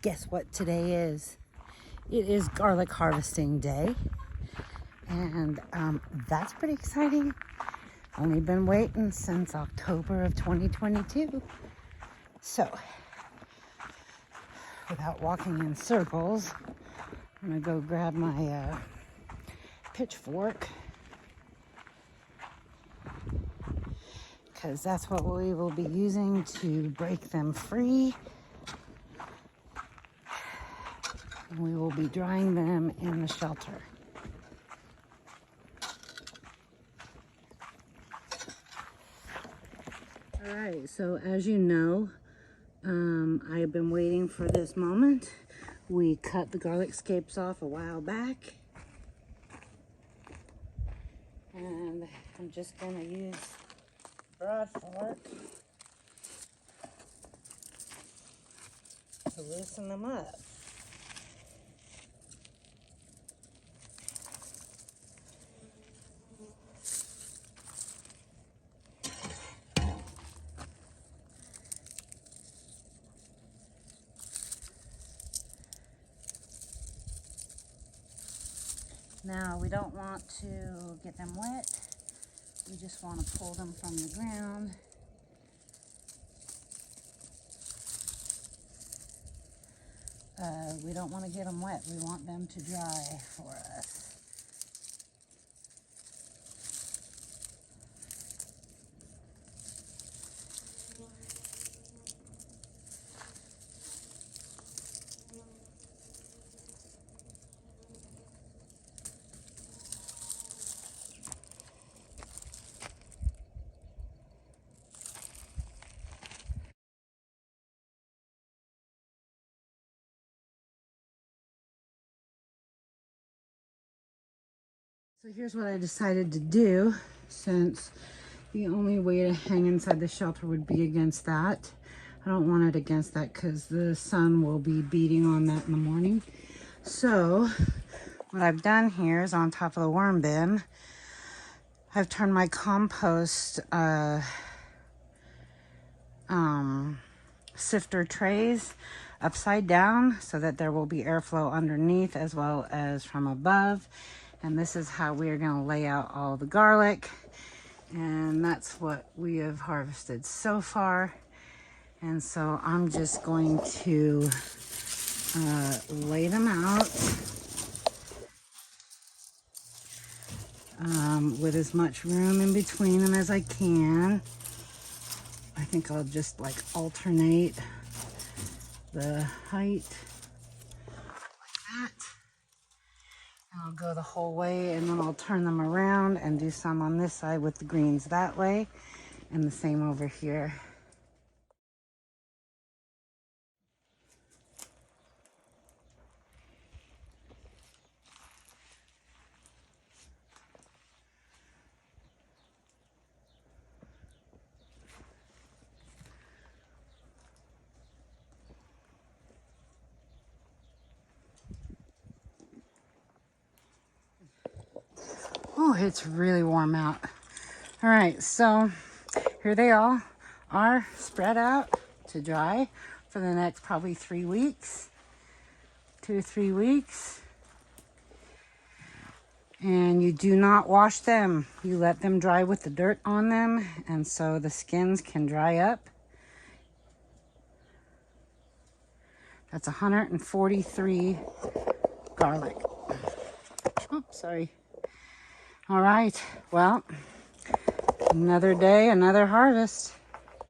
guess what today is? It is garlic harvesting day, and that's pretty exciting. Only been waiting since October of 2022. So, without walking in circles, I'm gonna go grab my pitchfork, because that's what we will be using to break them free. And we will be drying them in the shelter. All right, so as you know, I have been waiting for this moment. We cut the garlic scapes off a while back. And I'm just gonna use broad fork to loosen them up. Now, we don't want to get them wet. We just want to pull them from the ground. We don't want to get them wet. We want them to dry for us. So here's what I decided to do, since the only way to hang inside the shelter would be against that. I don't want it against that because the sun will be beating on that in the morning. So what I've done here is, on top of the worm bin, I've turned my compost sifter trays upside down so that there will be airflow underneath as well as from above. And this is how we are going to lay out all the garlic. And that's what we have harvested so far. And so I'm just going to lay them out with as much room in between them as I can. I think I'll just like alternate the height like that. And I'll go the whole way, and then I'll turn them around and do some on this side with the greens that way, and the same over here. Oh, it's really warm out. All right, so here they all are spread out to dry for the next probably 3 weeks, 2 or 3 weeks. And you do not wash them. You let them dry with the dirt on them, and so the skins can dry up. That's 143 garlic. Oh, sorry. All right, well, another day, another harvest.